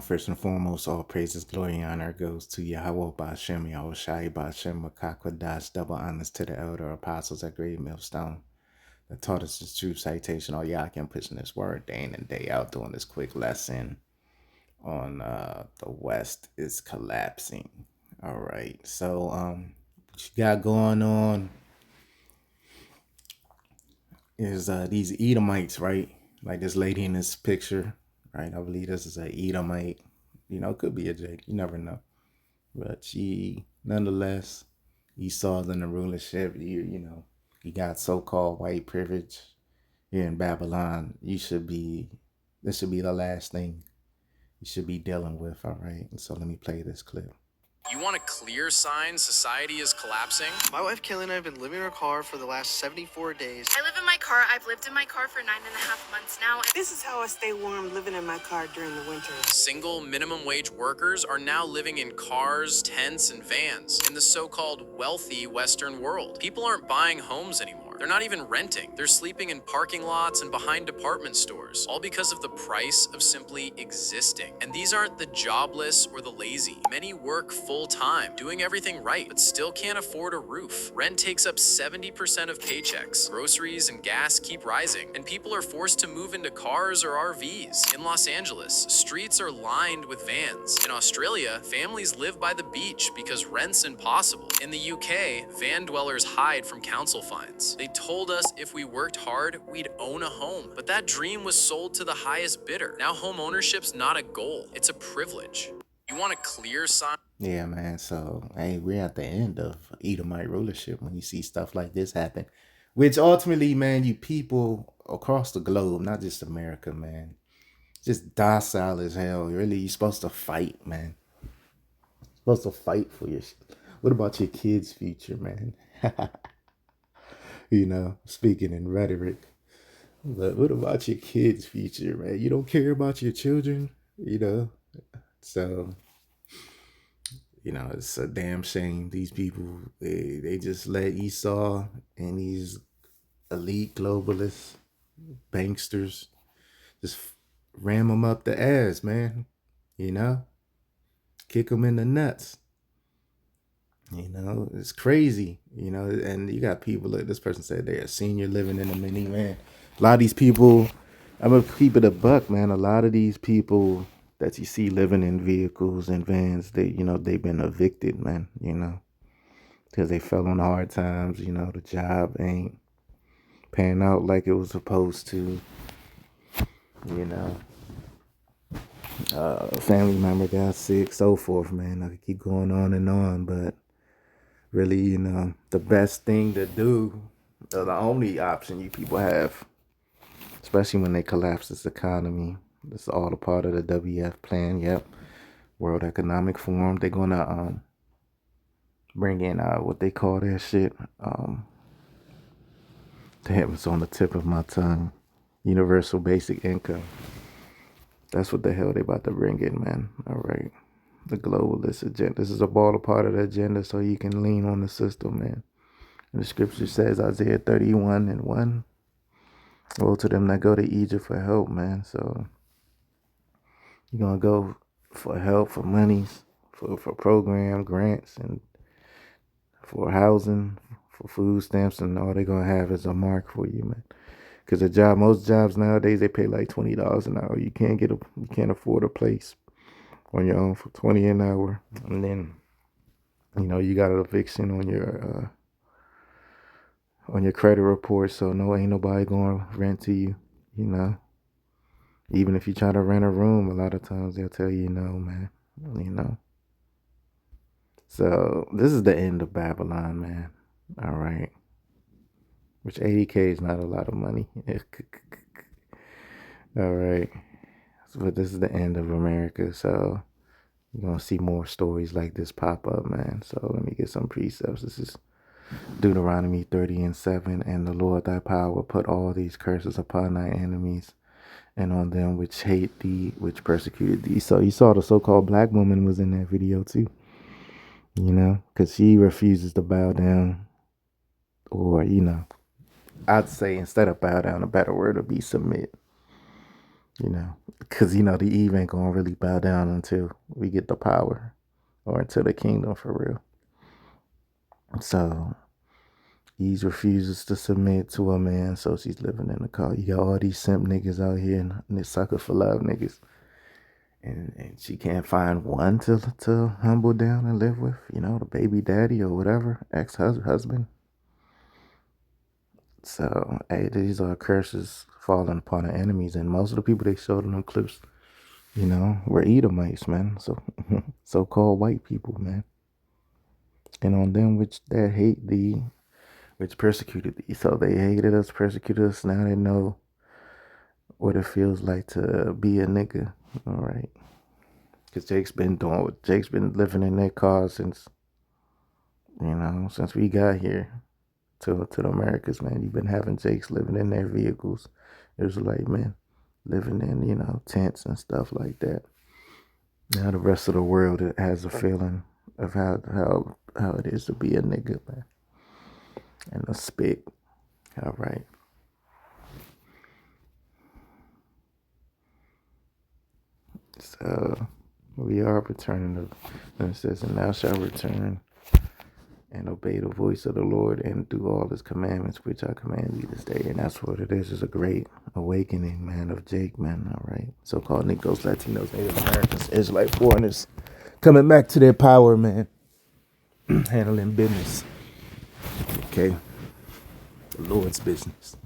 First and foremost, all praises, glory, and honor goes to Yahweh Ba'Shem, Yahweh Shai Ba'Shem, Makakwadash, double honors to the elder apostles at Great Millstone that taught us this true citation. Oh, yeah, I can pushing this word day in and day out, doing this quick lesson on the West is collapsing. All right, so what you got going on is these Edomites, right? Like this lady in this picture, right? I believe this is a Edomite. You know, it could be a Jake. You never know. But she, nonetheless, Esau's in the rulership. You got so-called white privilege here in Babylon. This should be the last thing you should be dealing with, all right? And so let me play this clip. You want a clear sign society is collapsing? My wife Kaylee and I have been living in our car for the last 74 days. I live in my car. I've lived in my car for 9.5 months now. This is how I stay warm living in my car during the winter. Single minimum wage workers are now living in cars, tents, and vans in the so-called wealthy Western world. People aren't buying homes anymore. They're not even renting. They're sleeping in parking lots and behind department stores, all because of the price of simply existing. And these aren't the jobless or the lazy. Many work full-time, doing everything right, but still can't afford a roof. Rent takes up 70% of paychecks. Groceries and gas keep rising, and people are forced to move into cars or RVs. In Los Angeles, streets are lined with vans. In Australia, families live by the beach because rent's impossible. In the UK, van dwellers hide from council fines. They told us if we worked hard, we'd own a home. But that dream was sold to the highest bidder. Now home ownership's not a goal, it's a privilege. You want a clear sign? Yeah, man. So, hey, we're at the end of Edomite rulership when you see stuff like this happen. Which ultimately, man, you people across the globe, not just America, man, just docile as hell. Really, you're supposed to fight, man. You're supposed to fight for your... What about your kids' future, man? Speaking in rhetoric. But what about your kids' future, man? You don't care about your children, So, it's a damn shame. These people, they just let Esau and these elite globalists, banksters, just ram them up the ass, man. Kick them in the nuts. It's crazy, and you got people like this person said they're a senior living in a minivan. A lot of these people, I'm going to keep it a buck, man. A lot of these people that you see living in vehicles and vans, they've been evicted, man, because they fell on hard times. The job ain't paying out like it was supposed to, family member got sick, so forth, man. I could keep going on and on, but really, the best thing to do, the only option you people have, especially when they collapse this economy, it's all a part of the WF plan. Yep, World Economic Forum. They're gonna bring in what they call that shit. Damn, it's on the tip of my tongue. Universal basic income. That's what the hell they about to bring in, man. All right. The globalist agenda. This is a part of the agenda, so you can lean on the system, man. And the scripture says, Isaiah 31:1. Woe to them that go to Egypt for help, man. So you're gonna go for help, for monies, for program grants, and for housing, for food stamps, and all they're gonna have is a mark for you, man. Because most jobs nowadays, they pay like $20 an hour. You can't afford a place on your own for $20 an hour, and then you got an eviction on your credit report, so ain't nobody going to rent to you. Even if you try to rent a room, a lot of times they'll tell you no, man. So this is the end of Babylon, man. All right, which 80K is not a lot of money. All right. But this is the end of America, so you're going to see more stories like this pop up, man. So let me get some precepts. This is Deuteronomy 30:7. And the Lord thy power will put all these curses upon thy enemies and on them which hate thee, which persecuted thee. So you saw the so-called black woman was in that video too, because she refuses to bow down, or, I'd say instead of bow down, a better word would be submit. Because, you know, the Eve ain't going to really bow down until we get the power or until the kingdom for real. So Eve refuses to submit to a man, so she's living in the car. You got all these simp niggas out here and they sucker for love niggas. And she can't find one to humble down and live with, you know, the baby daddy or whatever, ex-husband. So, hey, these are curses falling upon our enemies. And most of the people they showed in them clips, you know, were Edomites, man. So, so-called white people, man. And on them which that hate thee, which persecuted thee. So they hated us, persecuted us. Now they know what it feels like to be a nigga. All right. Because Jake's been doing what Jake's been living in that car since, you know, since we got here to the Americas, man. You've been having Jakes living in their vehicles. There's like, man, living in, you know, tents and stuff like that. Now the rest of the world has a feeling of how it is to be a nigga, man. And a spit. All right. So we are returning to, and it says, and thou shalt return and obey the voice of the Lord and do all his commandments which I command thee this day. And that's what it is a great awakening, man, of Jake, man. All right. So-called Negros, Latinos, Native Americans, Israelite foreigners coming back to their power, man. Handling business. Okay. The Lord's business.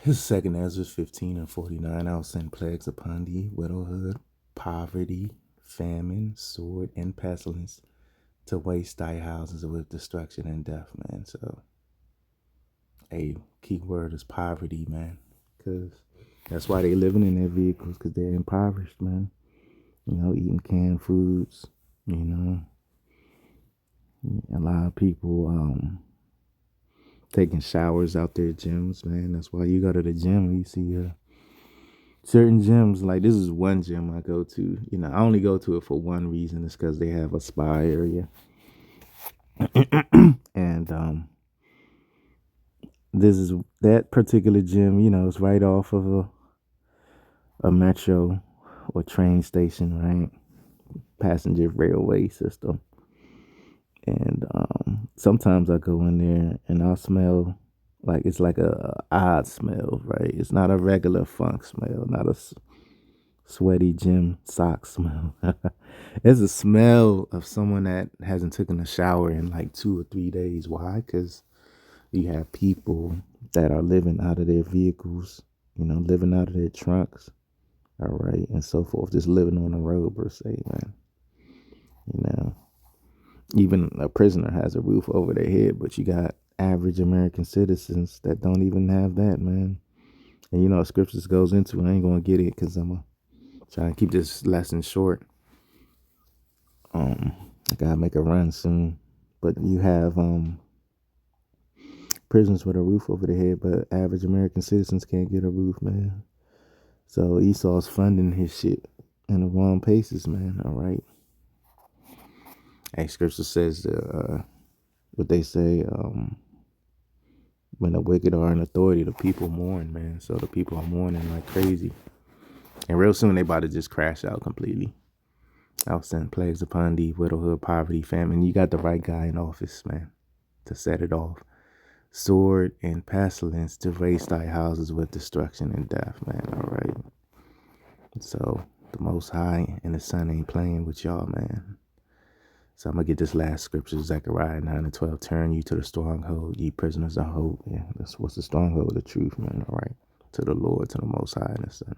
His second Ezra 15:49. I'll send plagues upon thee, widowhood, poverty, famine, sword, and pestilence, to waste thy houses with destruction and death, man. So, a key word is poverty, man. Because that's why they living in their vehicles, because they're impoverished, man. You know, eating canned foods, you know. A lot of people taking showers out their gyms, man. That's why you go to the gym, you see certain gyms. Like, this is one gym I go to. You know, I only go to it for one reason. It's because they have a spa area. And this is that particular gym, you know, it's right off of a metro or train station, right? Passenger railway system. And sometimes I go in there and I'll smell like it's like a odd smell, right? It's not a regular funk smell, not a sweaty gym sock smell. It's a smell of someone that hasn't taken a shower in like 2 or 3 days. Why? Because you have people that are living out of their vehicles, you know, living out of their trunks, all right, and so forth, just living on the road per se, man. You know, even a prisoner has a roof over their head, but you got average American citizens that don't even have that, man. And you know, scriptures goes into it. I ain't gonna get it because I'm gonna try to keep this lesson short. I gotta make a run soon, but you have prisons with a roof over their head, but average American citizens can't get a roof, man. So Esau's funding his shit in the wrong places, man. All right. Hey, scripture says what they say, when the wicked are in authority, the people mourn, man. So the people are mourning like crazy. And real soon they about to just crash out completely. I'll send plagues upon thee, widowhood, poverty, famine. You got the right guy in office, man, to set it off. Sword and pestilence to waste thy houses with destruction and death, man. All right. So the Most High and the Son ain't playing with y'all, man. So I'm gonna get this last scripture, Zechariah 9:12. Turn you to the stronghold, ye prisoners of hope. Yeah, that's what's the stronghold, the truth, man. All right. To the Lord, to the Most High and the Son.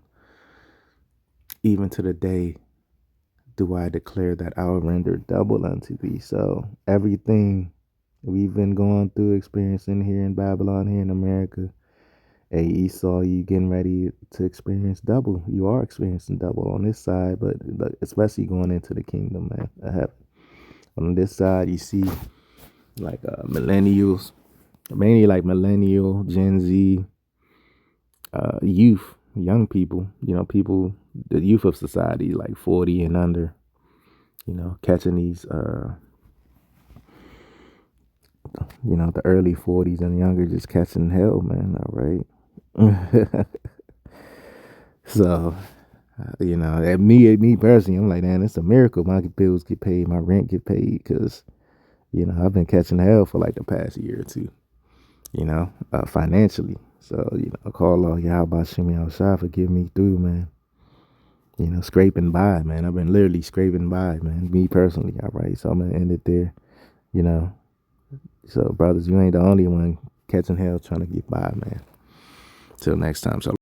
Even to the day do I declare that I will render double unto thee. So everything we've been going through, experiencing here in Babylon, here in America, hey, Esau, you getting ready to experience double. You are experiencing double on this side, but especially going into the kingdom, man, of heaven. On this side, you see like millennials, mainly like millennial, Gen Z, youth, young people, you know, people, the youth of society, like 40 and under, you know, catching these, you know, the early 40s and younger, just catching hell, man. All right. So, me personally, I'm like, man, it's a miracle. My bills get paid, my rent get paid, because I've been catching hell for like the past year or two. Financially. So I call all y'all about shimmy outside for getting me through, man. Scraping by, man. I've been literally scraping by, man. Me personally, all right. So I'm gonna end it there. You know. So brothers, you ain't the only one catching hell trying to get by, man. Till next time, shalom.